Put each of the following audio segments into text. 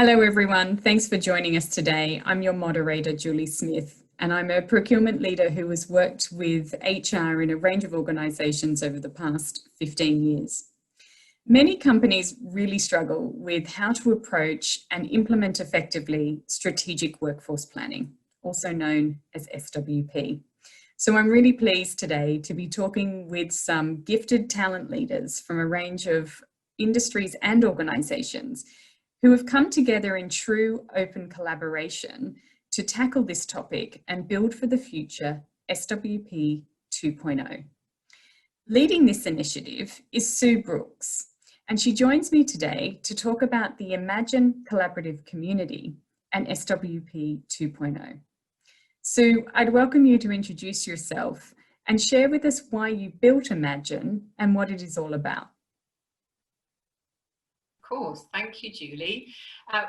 Hello everyone, thanks for joining us today. I'm your moderator, Julie Smith, and I'm a procurement leader who has worked with HR in a range of organisations over the past 15 years. Many companies really struggle with how to approach and implement effectively strategic workforce planning, also known as SWP. So I'm really pleased today to be talking with some gifted talent leaders from a range of industries and organisations who have come together in true open collaboration to tackle this topic and build for the future SWP 2.0. Leading this initiative is Sue Brooks, and she joins me today to talk about the Imagine Collaborative Community and SWP 2.0. Sue, I'd welcome you to introduce yourself and share with us why you built Imagine and what it is all about. Of course, thank you, Julie.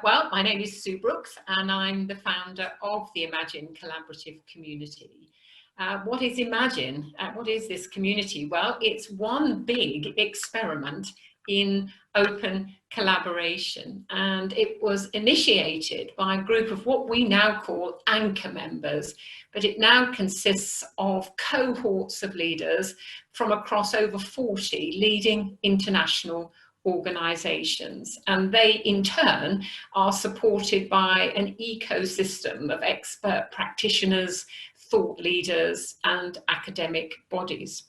Well, my name is Sue Brooks and I'm the founder of the Imagine Collaborative Community. What is Imagine? What is this community? Well, it's one big experiment in open collaboration, and it was initiated by a group of what we now call anchor members, but it now consists of cohorts of leaders from across over 40 leading international organisations, and they in turn are supported by an ecosystem of expert practitioners, thought leaders and academic bodies.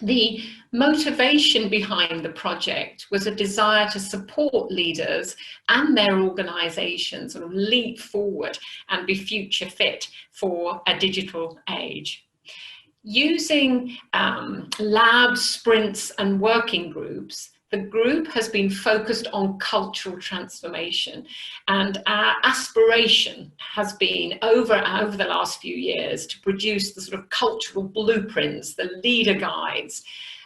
The motivation behind the project was a desire to support leaders and their organisations sort of leap forward and be future fit for a digital age. Using labs, sprints and working groups, the group has been focused on cultural transformation, and our aspiration has been over the last few years to produce the sort of cultural blueprints, the leader guides,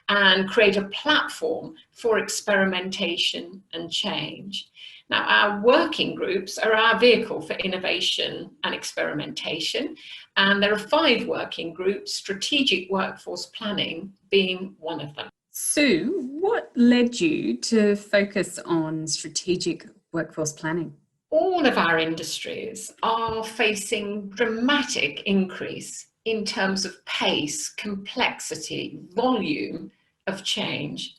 and create a platform for experimentation and change. Now, our working groups are our vehicle for innovation and experimentation, and there are 5 working groups, strategic workforce planning being one of them. Sue, what led you to focus on strategic workforce planning? All of our industries are facing dramatic increase in terms of pace, complexity, volume of change.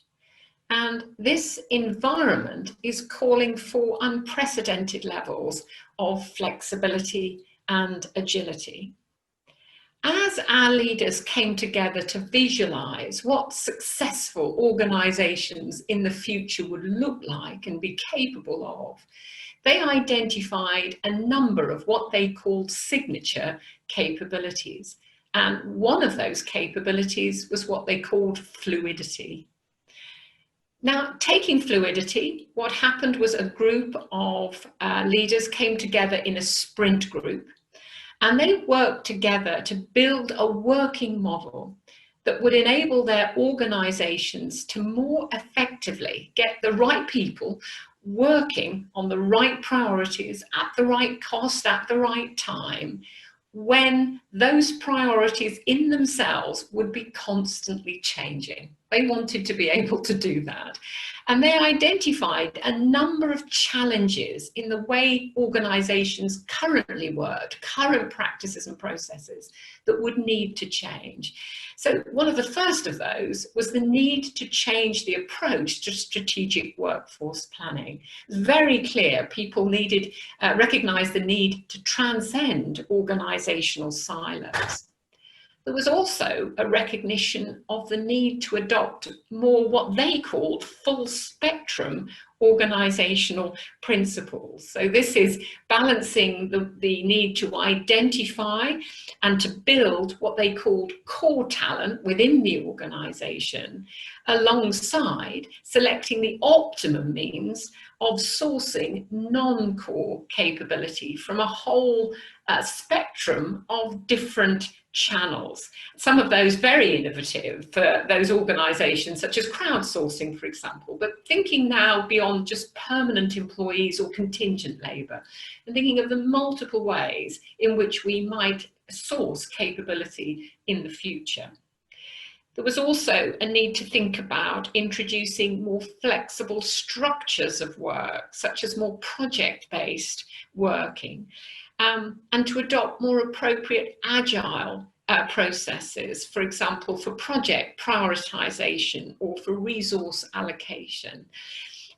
And this environment is calling for unprecedented levels of flexibility and agility. As our leaders came together to visualize what successful organizations in the future would look like and be capable of, they identified a number of what they called signature capabilities. And one of those capabilities was what they called fluidity. Now, taking fluidity, what happened was a group of leaders came together in a sprint group, and they worked together to build a working model that would enable their organizations to more effectively get the right people working on the right priorities at the right cost at the right time, when those priorities in themselves would be constantly changing. They wanted to be able to do that. And they identified a number of challenges in the way organizations currently work, current practices and processes that would need to change. So one of the first of those was the need to change the approach to strategic workforce planning. It was very clear people needed, recognized the need to transcend organizational silos. There was also a recognition of the need to adopt more what they called full spectrum organizational principles. So this is balancing the need to identify and to build what they called core talent within the organization, alongside selecting the optimum means of sourcing non-core capability from a whole spectrum of different channels. Some of those very innovative for those organizations, such as crowdsourcing, for example, but thinking now beyond just permanent employees or contingent labor, and thinking of the multiple ways in which we might source capability in the future. There was also a need to think about introducing more flexible structures of work, such as more project-based working, and to adopt more appropriate agile processes, for example, for project prioritization or for resource allocation.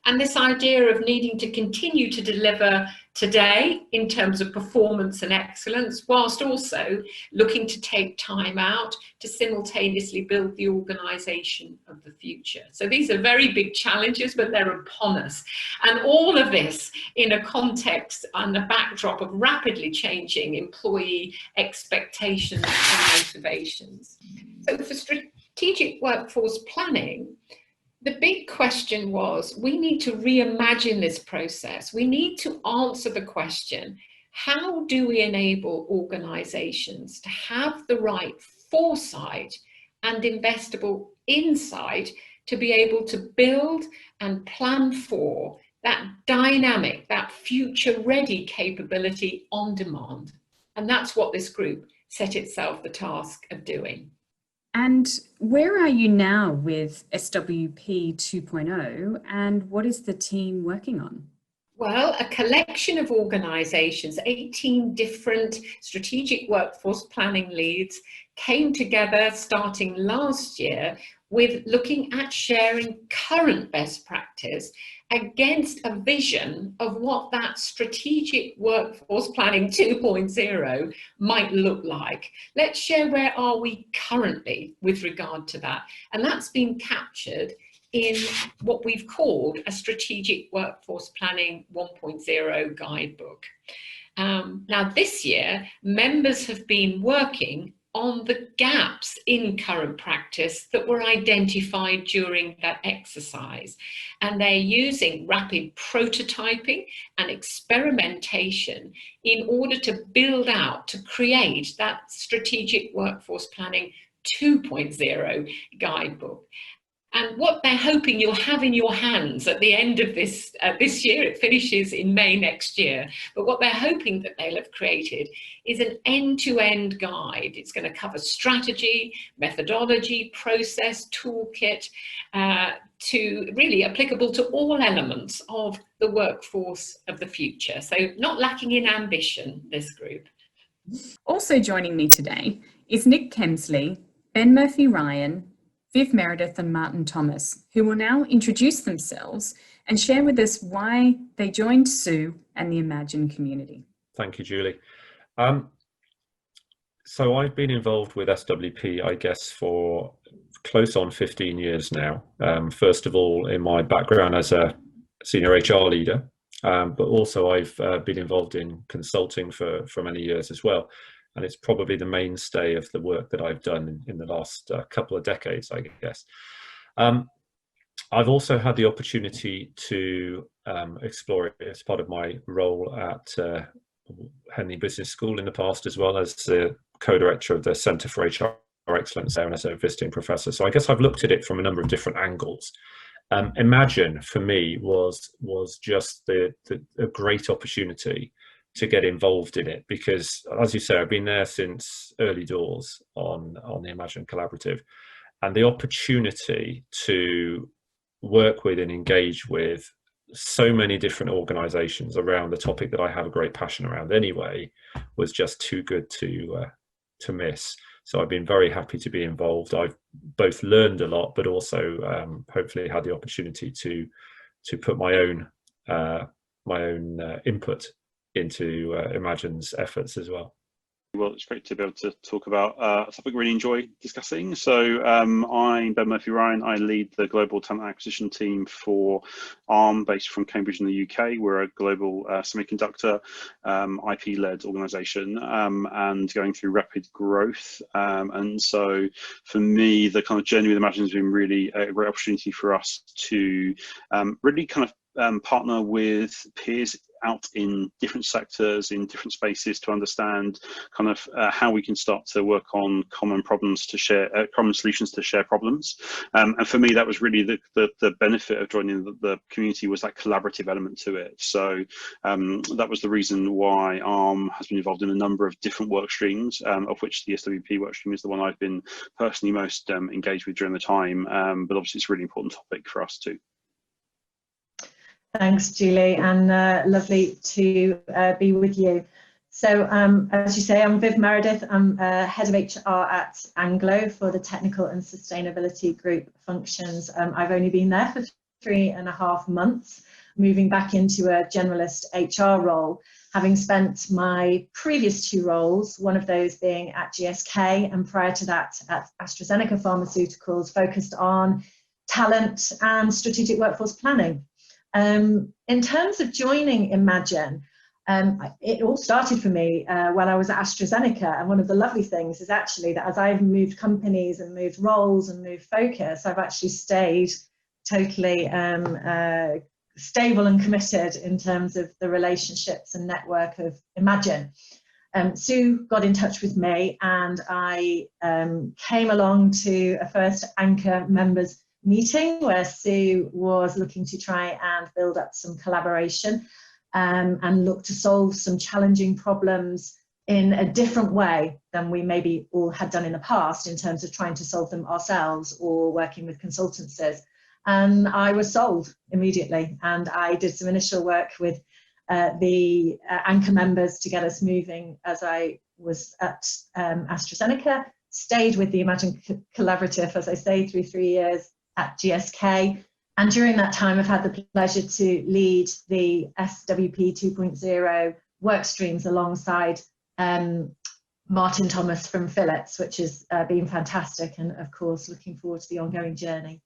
And this idea of needing to continue to deliver today in terms of performance and excellence, whilst also looking to take time out to simultaneously build the organisation of the future. So these are very big challenges, but they're upon us. And all of this in a context and a backdrop of rapidly changing employee expectations and motivations. So for strategic workforce planning, the big question was, we need to reimagine this process. We need to answer the question, how do we enable organizations to have the right foresight and investable insight to be able to build and plan for that dynamic, that future-ready capability on demand? And that's what this group set itself the task of doing. And where are you now with SWP 2.0, and what is the team working on? Well, a collection of organisations, 18 different strategic workforce planning leads, came together starting last year with looking at sharing current best practice against a vision of what that strategic workforce planning 2.0 might look like. Let's share where are we currently with regard to that. And that's been captured in what we've called a strategic workforce planning 1.0 guidebook. Now this year, members have been working on the gaps in current practice that were identified during that exercise. And they're using rapid prototyping and experimentation in order to build out, to create that strategic workforce planning 2.0 guidebook. And what they're hoping you'll have in your hands at the end of this year, it finishes in May next year, but what they're hoping that they'll have created is an end-to-end guide. It's going to cover strategy, methodology, process, toolkit, to really applicable to all elements of the workforce of the future. So not lacking in ambition, this group. Also joining me today is Nick Kemsley, Ben Murphy-Ryan, Viv Meredith and Martin Thomas, who will now introduce themselves and share with us why they joined SWP and the Imagine community. Thank you, Julie. So I've been involved with SWP, I guess, for close on 15 years now. First of all, in my background as a senior HR leader, but also I've been involved in consulting for many years as well. And it's probably the mainstay of the work that I've done in the last couple of decades, I guess. I've also had the opportunity to explore it as part of my role at Henley Business School in the past, as well as the co-director of the Centre for HR Excellence there and as a visiting professor. So I guess I've looked at it from a number of different angles. Imagine, for me, was just a great opportunity to get involved in it, because as you say, I've been there since early doors on the Imagine Collaborative, and the opportunity to work with and engage with so many different organizations around the topic that I have a great passion around anyway was just too good to miss. So I've been very happy to be involved. I've both learned a lot, but also hopefully had the opportunity to put my own input into Imagine's efforts as well. Well, it's great to be able to talk about a topic we really enjoy discussing. So I'm Ben Murphy-Ryan. I lead the global talent acquisition team for ARM, based from Cambridge in the UK. We're a global semiconductor IP-led organisation and going through rapid growth. And so for me, the kind of journey with Imagine has been really a great opportunity for us to really kind of partner with peers out in different sectors, in different spaces, to understand kind of how we can start to work on common problems to share, common solutions to share problems. And for me, that was really the benefit of joining the community, was that collaborative element to it. So that was the reason why ARM has been involved in a number of different work streams, of which the SWP work stream is the one I've been personally most engaged with during the time. But obviously it's a really important topic for us too. Thanks, Julie, and lovely to be with you. So as you say, I'm Viv Meredith. I'm head of HR at Anglo for the technical and sustainability group functions. I've only been there for 3.5 months, moving back into a generalist HR role, having spent my previous 2 roles, one of those being at GSK and prior to that at AstraZeneca Pharmaceuticals, focused on talent and strategic workforce planning. In terms of joining Imagine, it all started for me when I was at AstraZeneca, and one of the lovely things is actually that as I've moved companies and moved roles and moved focus, I've actually stayed totally stable and committed in terms of the relationships and network of Imagine. Sue got in touch with me, and I came along to a first Anchor members meeting where Sue was looking to try and build up some collaboration and look to solve some challenging problems in a different way than we maybe all had done in the past, in terms of trying to solve them ourselves or working with consultancies. And I was sold immediately, and I did some initial work with the Anchor members to get us moving as I was at AstraZeneca, stayed with the Imagine Collaborative, as I say, through 3 years at GSK. And during that time, I've had the pleasure to lead the SWP 2.0 work streams alongside Martin Thomas from Philips, which has been fantastic, and of course, looking forward to the ongoing journey.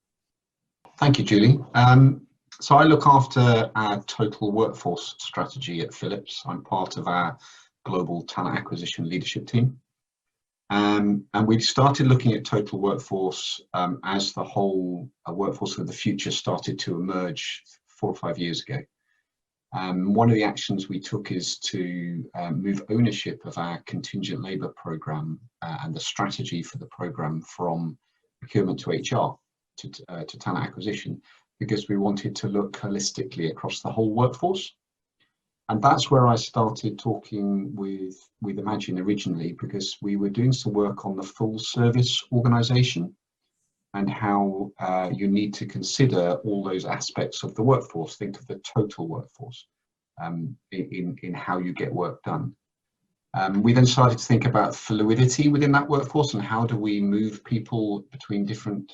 Thank you, Julie. So I look after our total workforce strategy at Philips. I'm part of our global talent acquisition leadership team. And we started looking at total workforce as the whole workforce of the future started to emerge 4 or 5 years ago. One of the actions we took is to move ownership of our contingent labour programme and the strategy for the programme from procurement to HR to talent acquisition, because we wanted to look holistically across the whole workforce. And that's where I started talking with Imagine originally, because we were doing some work on the full service organisation and how you need to all those aspects of the workforce. Think of the total workforce in how you get work done. We then started to think about fluidity within that workforce and how do we move people between different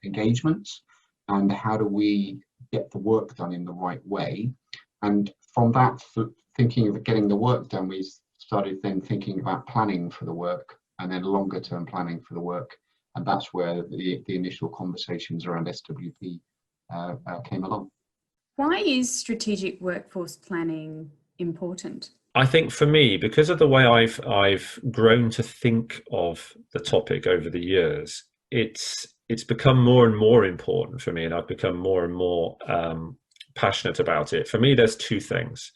engagements, and how do we get the work done in the right way. And from that, thinking of getting the work done, we started then thinking about planning for the work, and then longer term planning for the work. And that's where the initial conversations around SWP came along. Why is strategic workforce planning important? I think for me, because of the way I've grown to think of the topic over the years, it's become more and more important for me, and I've become more and more passionate about it. For me, there's 2 things.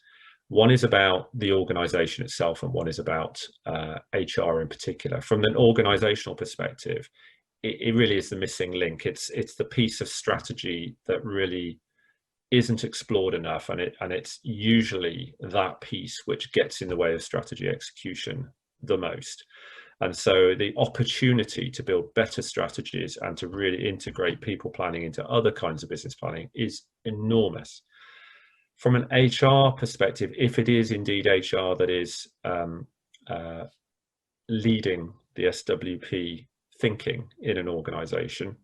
One is about the organisation itself, and one is about HR in particular. From an organisational perspective, it really is the missing link. It's the piece of strategy that really isn't explored enough, and it's usually that piece which gets in the way of strategy execution the most. And so the opportunity to build better strategies and to really integrate people planning into other kinds of business planning is enormous. From an HR perspective, if it is indeed HR that is leading the SWP thinking in an organisation,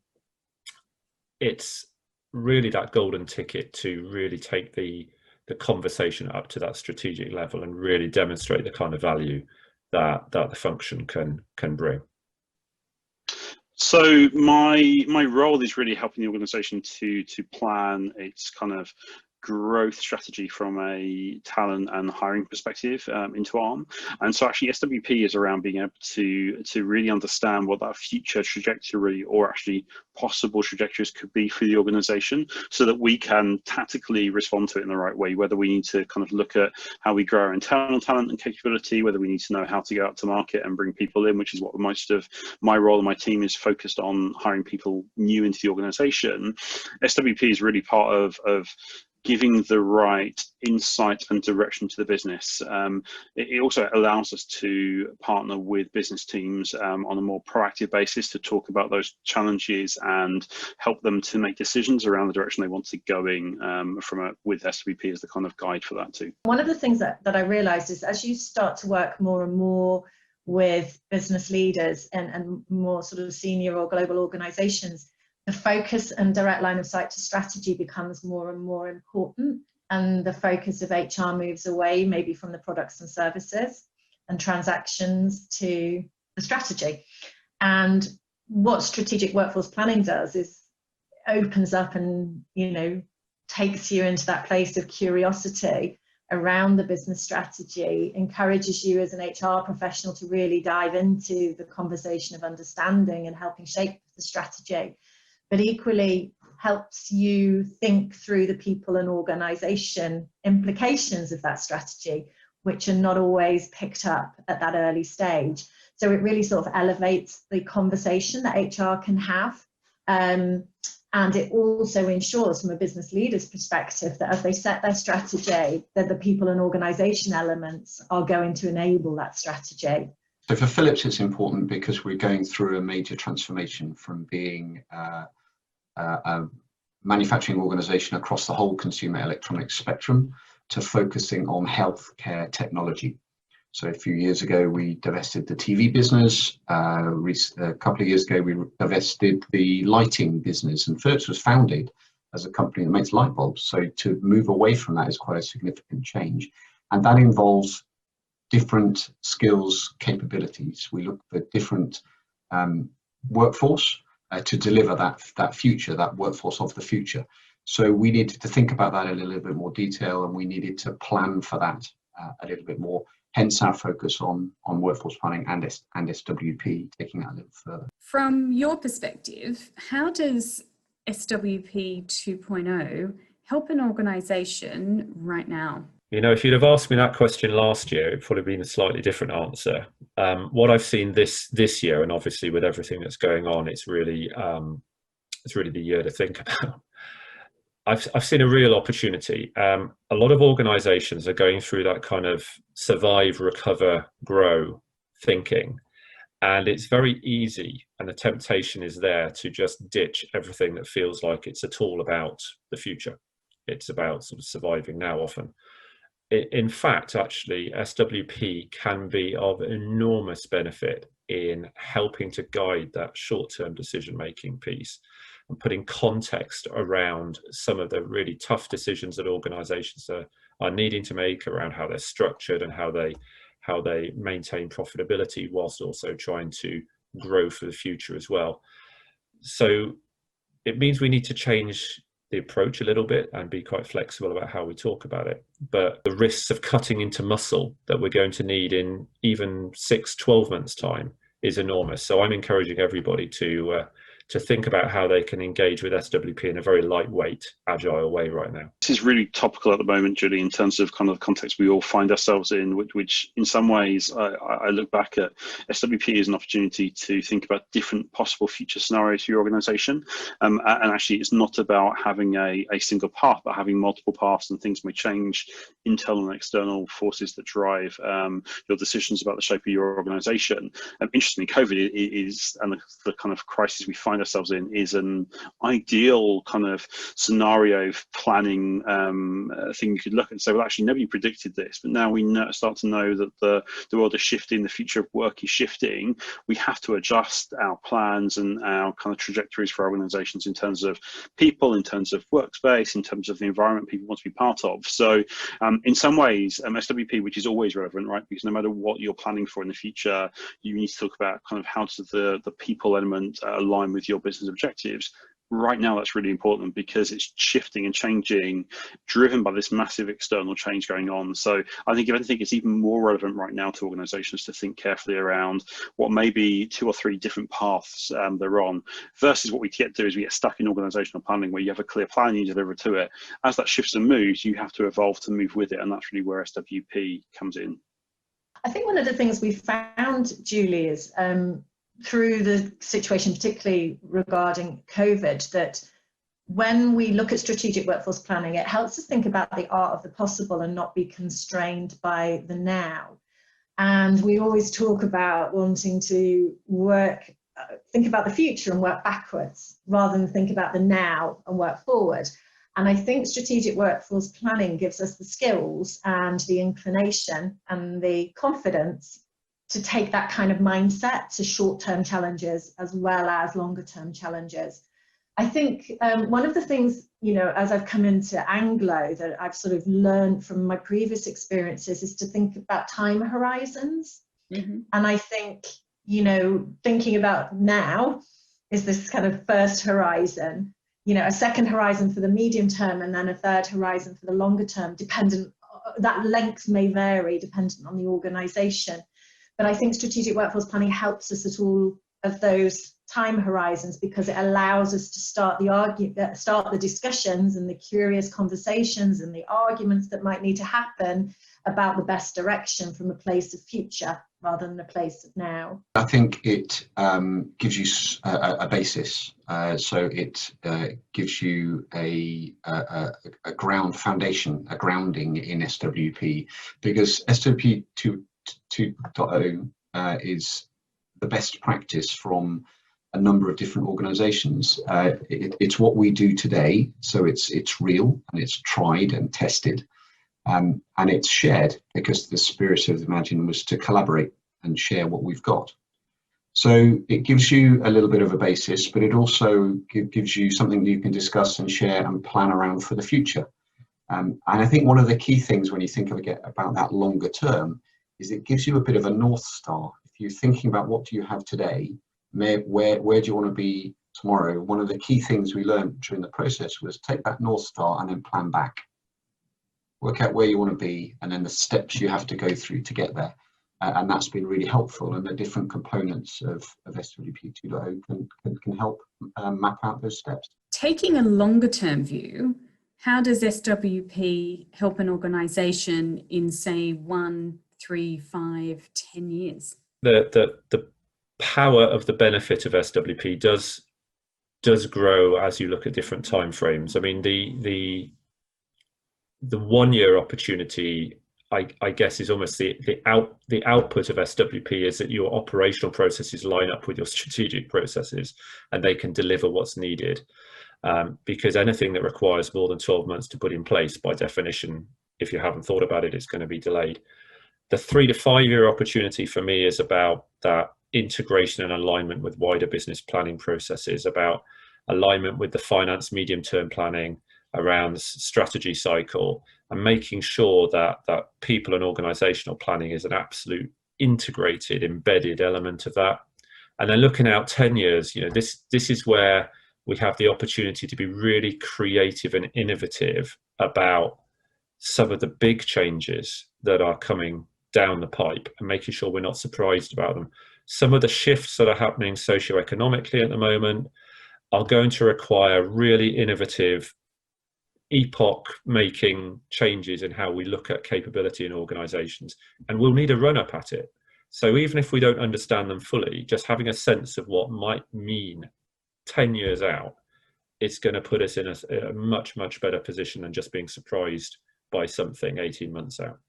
it's really that golden ticket to really take the conversation up to that strategic level and really demonstrate the kind of value that the function can bring. So my role is really helping the organisation to plan its kind of growth strategy from a talent and hiring perspective into ARM. And so actually SWP is around being able to really understand what that future trajectory, or actually possible trajectories, could be for the organization, so that we can tactically respond to it in the right way, whether we need to kind of look at how we grow our internal talent and capability, whether we need to know how to go out to market and bring people in, which is what most of my role and my team is focused on, hiring people new into the organization. SWP is really part of giving the right insight and direction to the business. It also allows us to partner with business teams on a more proactive basis to talk about those challenges and help them to make decisions around the direction they want to go in with SWP as the kind of guide for that too. One of the things that I realized is, as you start to work more and more with business leaders and more sort of senior or global organizations, the focus and direct line of sight to strategy becomes more and more important, and the focus of HR moves away maybe from the products and services and transactions to the strategy. And what strategic workforce planning does is opens up and, you know, takes you into that place of curiosity around the business strategy, encourages you as an HR professional to really dive into the conversation of understanding and helping shape the strategy, but equally helps you think through the people and organisation implications of that strategy, which are not always picked up at that early stage. So it really sort of elevates the conversation that HR can have. And it also ensures, from a business leader's perspective, that as they set their strategy, that the people and organisation elements are going to enable that strategy. So for Philips, it's important because we're going through a major transformation from being a manufacturing organisation across the whole consumer electronics spectrum to focusing on healthcare technology. So a few years ago, we divested the TV business. A couple of years ago, we divested the lighting business, and Philips was founded as a company that makes light bulbs. So to move away from that is quite a significant change. And that involves different skills, capabilities. We look for different workforce to deliver that future, that workforce of the future. So we needed to think about that in a little bit more detail, and we needed to plan for that a little bit more. Hence our focus on workforce planning and SWP, taking that a little further. From your perspective, how does SWP 2.0 help an organisation right now? You know, if you'd have asked me that question last year, it'd probably been a slightly different answer. What I've seen this year, and obviously with everything that's going on, it's really the year to think about. I've seen a real opportunity. A lot of organisations are going through that kind of survive, recover, grow thinking, and it's very easy, and the temptation is there to just ditch everything that feels like it's at all about the future. It's about sort of surviving now often. In fact, actually, SWP can be of enormous benefit in helping to guide that short-term decision-making piece and putting context around some of the really tough decisions that organisations are needing to make around how they're structured and how they maintain profitability whilst also trying to grow for the future as well. So it means we need to change the approach a little bit and be quite flexible about how we talk about it. But the risks of cutting into muscle that we're going to need in even 6-12 months time is enormous. So I'm encouraging everybody to think about how they can engage with SWP in a very lightweight, agile way right now. This is really topical at the moment, Julie, in terms of kind of the context we all find ourselves in, which in some ways I look back at SWP as an opportunity to think about different possible future scenarios for your organisation. And actually, it's not about having a single path, but having multiple paths, and things may change, internal and external forces that drive your decisions about the shape of your organisation. Interestingly, COVID is, and the kind of crisis we find ourselves in, is an ideal kind of scenario planning thing you could look at and say, well, actually nobody predicted this, but now we start to know that the world is shifting, the future of work is shifting. We have to adjust our plans and our kind of trajectories for our organizations in terms of people, in terms of workspace, in terms of the environment people want to be part of. So in some ways, SWP, which is always relevant, right? Because no matter what you're planning for in the future, you need to talk about kind of how does the people element align with your business objectives. right now that's really important because it's shifting and changing, driven by this massive external change going on. So I think if anything, it's even more relevant right now to organizations to think carefully around what may be 2 or 3 different paths they're on, versus what we get to is we get stuck in organizational planning where you have a clear plan, you deliver to it. As that shifts and moves, you have to evolve to move with it, and that's really where SWP comes in. I think one of the things we found, Julie, is through the situation, particularly regarding COVID, that when we look at strategic workforce planning, it helps us think about the art of the possible and not be constrained by the now. And we always talk about wanting to work, think about the future and work backwards, rather than think about the now and work forward. And I think strategic workforce planning gives us the skills and the inclination and the confidence to take that kind of mindset to short-term challenges as well as longer-term challenges. I think one of the things, you know, as I've come into Anglo, that I've sort of learned from my previous experiences is to think about time horizons. And I think, you know, thinking about now is this kind of first horizon, you know, a second horizon for the medium term, and then a third horizon for the longer term, dependent, that length may vary dependent on the organisation. But I think strategic workforce planning helps us at all of those time horizons, because it allows us to start the discussions and the curious conversations and the arguments that might need to happen about the best direction from a place of future rather than a place of now. I think it gives you a basis, so it gives you a ground foundation, a grounding in SWP, because SWP 2.0 is the best practice from a number of different organizations. It's what we do today, so it's real and it's tried and tested, and it's shared, because the spirit of Imagine was to collaborate and share what we've got. So it gives you a little bit of a basis, but it also gives you something you can discuss and share and plan around for the future. And I think one of the key things when you think about that longer term is it gives you a bit of a North Star. If you're thinking about what do you have today, where do you want to be tomorrow? One of the key things we learned during the process was take that North Star and then plan back. Work out where you want to be and then the steps you have to go through to get there. And that's been really helpful, and the different components of SWP 2.0 can help map out those steps. Taking a longer term view, how does SWP help an organisation in, say, 1, 3, 5, 10 years? The power of the benefit of SWP does grow as you look at different timeframes. I mean, the 1 year opportunity, I guess, is almost the output of SWP is that your operational processes line up with your strategic processes and they can deliver what's needed. Because anything that requires more than 12 months to put in place, by definition, if you haven't thought about it, it's going to be delayed. The 3 to 5 year opportunity for me is about that integration and alignment with wider business planning processes, about alignment with the finance medium-term planning around the strategy cycle, and making sure that people and organizational planning is an absolute integrated, embedded element of that. And then looking out 10 years, you know, this is where we have the opportunity to be really creative and innovative about some of the big changes that are coming down the pipe and making sure we're not surprised about them. Some of the shifts that are happening socioeconomically at the moment are going to require really innovative, epoch-making changes in how we look at capability in organizations, and we'll need a run-up at it. So even if we don't understand them fully, just having a sense of what might mean 10 years out, it's going to put us in a much, much better position than just being surprised by something 18 months out.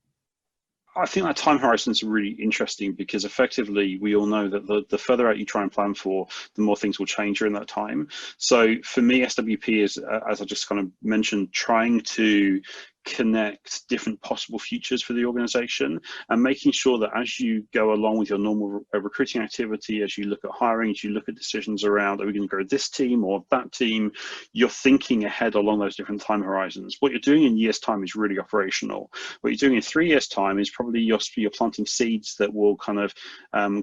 I think that time horizon is really interesting, because effectively we all know that the further out you try and plan for, the more things will change during that time. So for me, SWP is, as I just kind of mentioned, trying to connect different possible futures for the organization, and making sure that as you go along with your normal recruiting activity, as you look at hiring, as you look at decisions around, are we going to grow this team or that team, you're thinking ahead along those different time horizons. What you're doing in years' time is really operational. What you're doing in 3 years' time is probably you're planting seeds that will kind of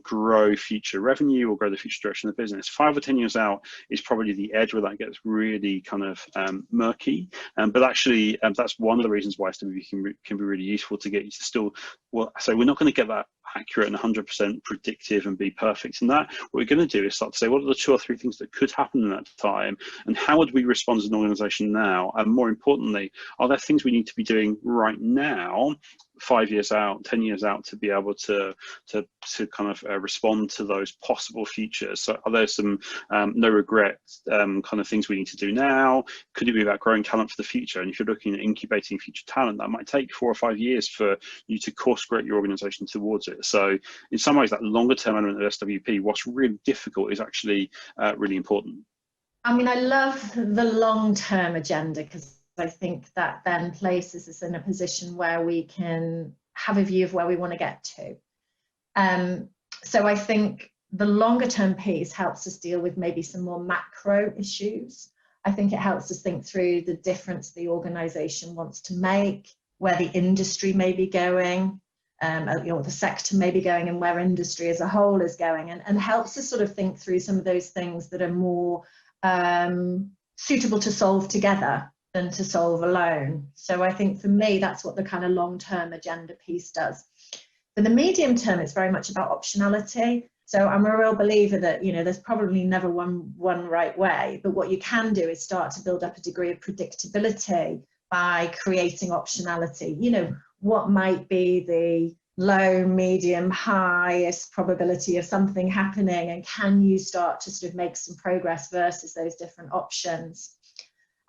grow future revenue or grow the future direction of the business. 5 or 10 years out is probably the edge where that gets really kind of murky. But actually, that's one of the reasons why SWP can be really useful, to get you to still, well, so we're not going to get that accurate and 100% predictive and be perfect in that. What we're going to do is start to say, what are the 2 or 3 things that could happen in that time, and how would we respond as an organization now? And more importantly, are there things we need to be doing right now, 5 years out, 10 years out, to be able to kind of respond to those possible futures? So are there some no regret kind of things we need to do now? Could it be about growing talent for the future? And if you're looking at incubating future talent, that might take 4 or 5 years for you to course correct your organization towards it. So in some ways, that longer term element of SWP, what's really difficult is actually really important. I mean, I love the long-term agenda, because I think that then places us in a position where we can have a view of where we want to get to. So I think the longer term piece helps us deal with maybe some more macro issues. I think it helps us think through the difference the organisation wants to make, where the industry may be going, the sector may be going, and where industry as a whole is going, and helps us sort of think through some of those things that are more suitable to solve together than to solve alone. So I think for me, that's what the kind of long-term agenda piece does. For the medium term, it's very much about optionality. So I'm a real believer that, you know, there's probably never one right way, but what you can do is start to build up a degree of predictability by creating optionality. You know, what might be the low, medium, highest probability of something happening, and can you start to sort of make some progress versus those different options?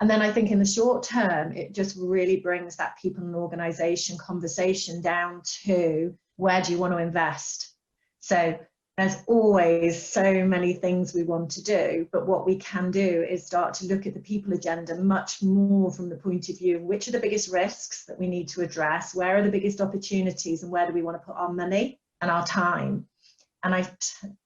And then I think in the short term, it just really brings that people and organisation conversation down to, where do you want to invest? So there's always so many things we want to do, but what we can do is start to look at the people agenda much more from the point of view of which are the biggest risks that we need to address, where are the biggest opportunities, and where do we want to put our money and our time. And I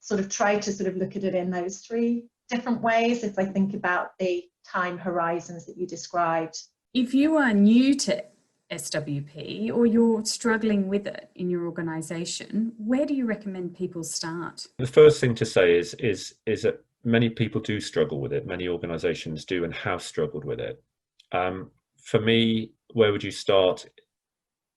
sort of try to sort of look at it in those 3 different ways if I think about the time horizons that you described. If you are new to SWP, or you're struggling with it in your organisation, where do you recommend people start? The first thing to say is that many people do struggle with it. Many organisations do and have struggled with it. For me, where would you start?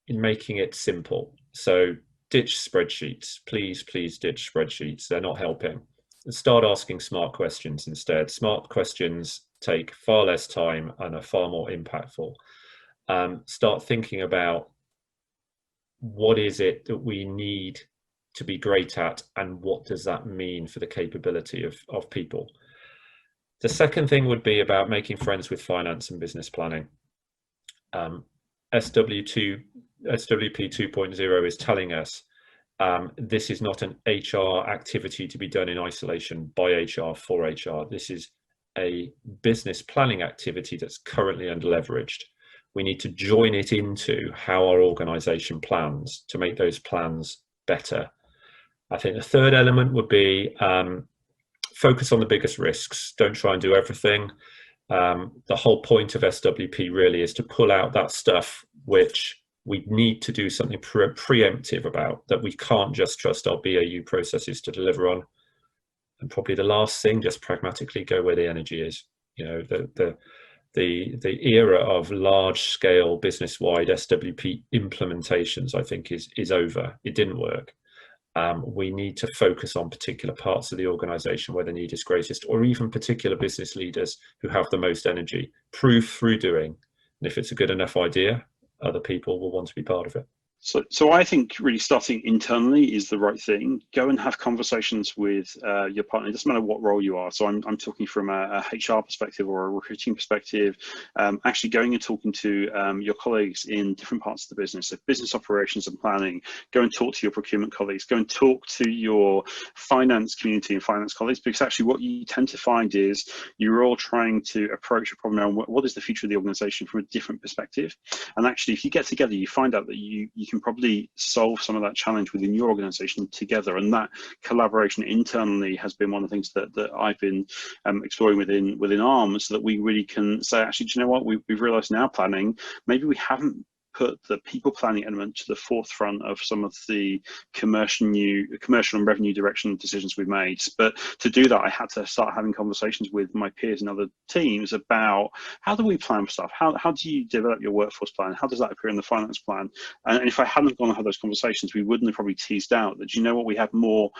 In making it simple. So ditch spreadsheets. Please ditch spreadsheets. They're not helping. Start asking smart questions instead. Smart questions take far less time and are far more impactful. Start thinking about, what is it that we need to be great at, and what does that mean for the capability of people? The second thing would be about making friends with finance and business planning. SWP 2.0 is telling us this is not an HR activity to be done in isolation by HR for HR. This is a business planning activity that's currently underleveraged. We need to join it into how our organisation plans to make those plans better. I think the third element would be focus on the biggest risks. Don't try and do everything. The whole point of SWP really is to pull out that stuff which we need to do something preemptive about, that we can't just trust our BAU processes to deliver on. And probably the last thing, just pragmatically go where the energy is. You know, the era of large-scale business-wide SWP implementations, I think, is over. It didn't work. We need to focus on particular parts of the organisation where the need is greatest, or even particular business leaders who have the most energy. Prove through doing, and if it's a good enough idea, other people will want to be part of it. So I think really starting internally is the right thing. Go and have conversations with your partner. It doesn't matter what role you are. So I'm talking from a HR perspective or a recruiting perspective. Actually going and talking to your colleagues in different parts of the business, so business operations and planning. Go and talk to your procurement colleagues. Go and talk to your finance community and finance colleagues, because actually what you tend to find is you're all trying to approach a problem around what is the future of the organization from a different perspective. And actually, if you get together, you find out that you can probably solve some of that challenge within your organization together. And that collaboration internally has been one of the things that I've been exploring within ARM, so that we really can say, actually, do you know what, we've realized in our planning, maybe we haven't put the people planning element to the forefront of some of the commercial and revenue direction decisions we've made. But to do that, I had to start having conversations with my peers and other teams about how do we plan for stuff? How do you develop your workforce plan? How does that appear in the finance plan? And if I hadn't gone and had those conversations, we wouldn't have probably teased out that, you know what, we have more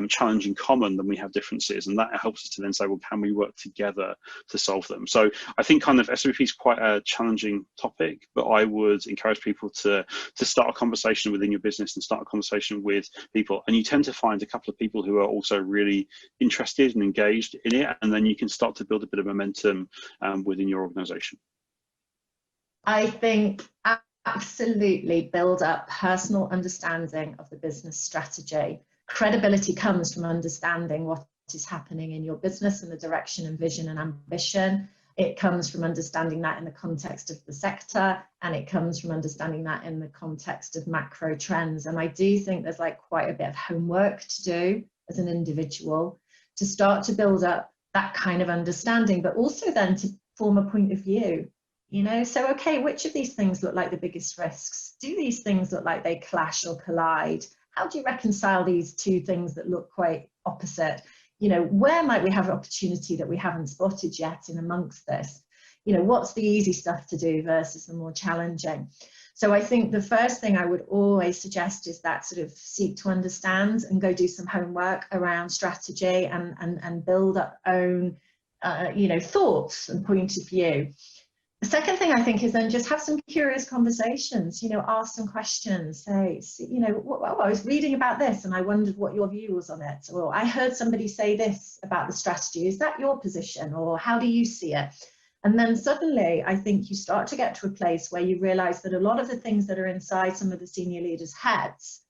challenge in common than we have differences. And that helps us to then say, well, can we work together to solve them? So I think kind of SWP is quite a challenging topic, but I would encourage people to start a conversation within your business and start a conversation with people, and you tend to find a couple of people who are also really interested and engaged in it, and then you can start to build a bit of momentum within your organization. I think absolutely build up personal understanding of the business strategy. Credibility comes from understanding what is happening in your business and the direction and vision and ambition. It comes from understanding that in the context of the sector, and it comes from understanding that in the context of macro trends. And I do think there's like quite a bit of homework to do as an individual to start to build up that kind of understanding, but also then to form a point of view. You know, so okay, which of these things look like the biggest risks? Do these things look like they clash or collide? How do you reconcile these two things that look quite opposite? You know, where might we have opportunity that we haven't spotted yet in amongst this? You know, what's the easy stuff to do versus the more challenging? So I think the first thing I would always suggest is that sort of seek to understand and go do some homework around strategy and build up own, you know, thoughts and point of view. The second thing I think is then just have some curious conversations, you know, ask some questions, say, you know, well, I was reading about this and I wondered what your view was on it. Or I heard somebody say this about the strategy. Is that your position, or how do you see it? And then suddenly I think you start to get to a place where you realize that a lot of the things that are inside some of the senior leaders' heads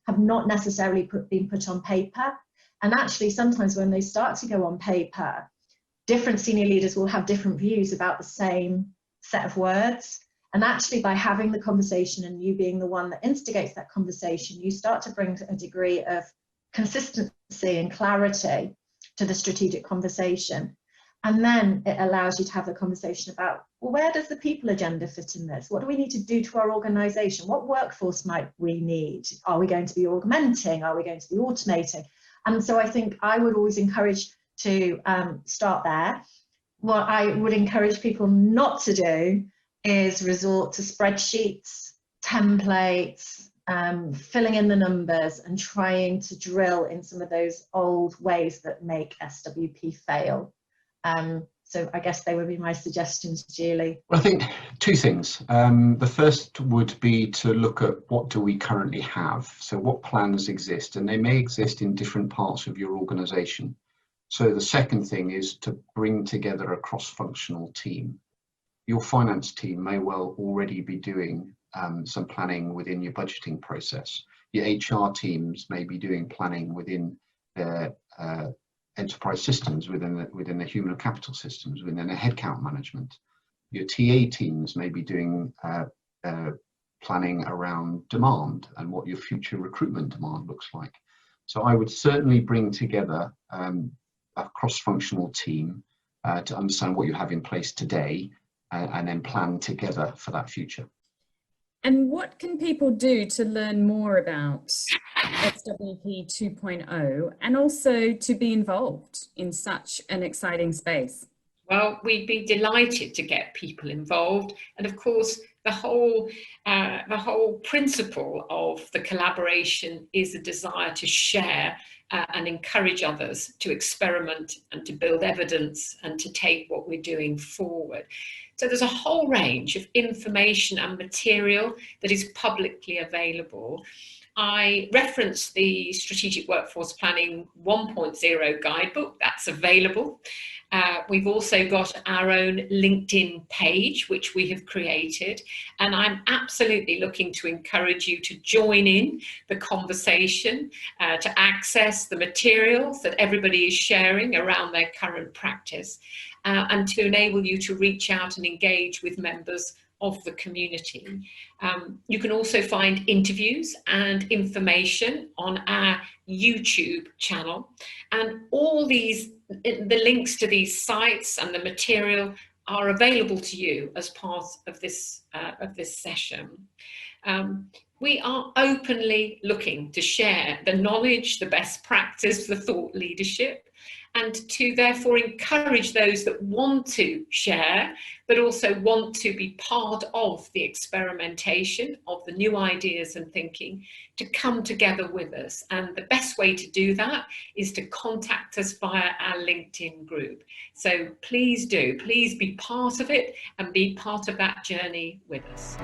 have not necessarily been put on paper. And actually sometimes when they start to go on paper, different senior leaders will have different views about the same set of words. And actually by having the conversation and you being the one that instigates that conversation, you start to bring a degree of consistency and clarity to the strategic conversation. And then it allows you to have the conversation about, well, where does the people agenda fit in this? What do we need to do to our organization? What workforce might we need? Are we going to be augmenting? Are we going to be automating? And so I think I would always encourage to start there. What I would encourage people not to do is resort to spreadsheets, templates, filling in the numbers and trying to drill in some of those old ways that make SWP fail. So I guess they would be my suggestions, Julie. Well, I think two things. The first would be to look at what do we currently have. So what plans exist, and they may exist in different parts of your organisation. So the second thing is to bring together a cross-functional team. Your finance team may well already be doing some planning within your budgeting process. Your HR teams may be doing planning within their enterprise systems, within the human capital systems, within their headcount management. Your TA teams may be doing planning around demand and what your future recruitment demand looks like. So I would certainly bring together a cross-functional team to understand what you have in place today and then plan together for that future. And what can people do to learn more about SWP 2.0 and also to be involved in such an exciting space? Well, we'd be delighted to get people involved. And of course, the whole principle of the collaboration is a desire to share and encourage others to experiment and to build evidence and to take what we're doing forward. So there's a whole range of information and material that is publicly available. I referenced the Strategic Workforce Planning 1.0 guidebook, that's available. We've also got our own LinkedIn page, which we have created, and I'm absolutely looking to encourage you to join in the conversation, to access the materials that everybody is sharing around their current practice, and to enable you to reach out and engage with members of the community. You can also find interviews and information on our YouTube channel, and all these, the links to these sites and the material are available to you as part of this session. We are openly looking to share the knowledge, the best practice, the thought leadership, and to therefore encourage those that want to share, but also want to be part of the experimentation of the new ideas and thinking, to come together with us. And the best way to do that is to contact us via our LinkedIn group. So please do, please be part of it and be part of that journey with us.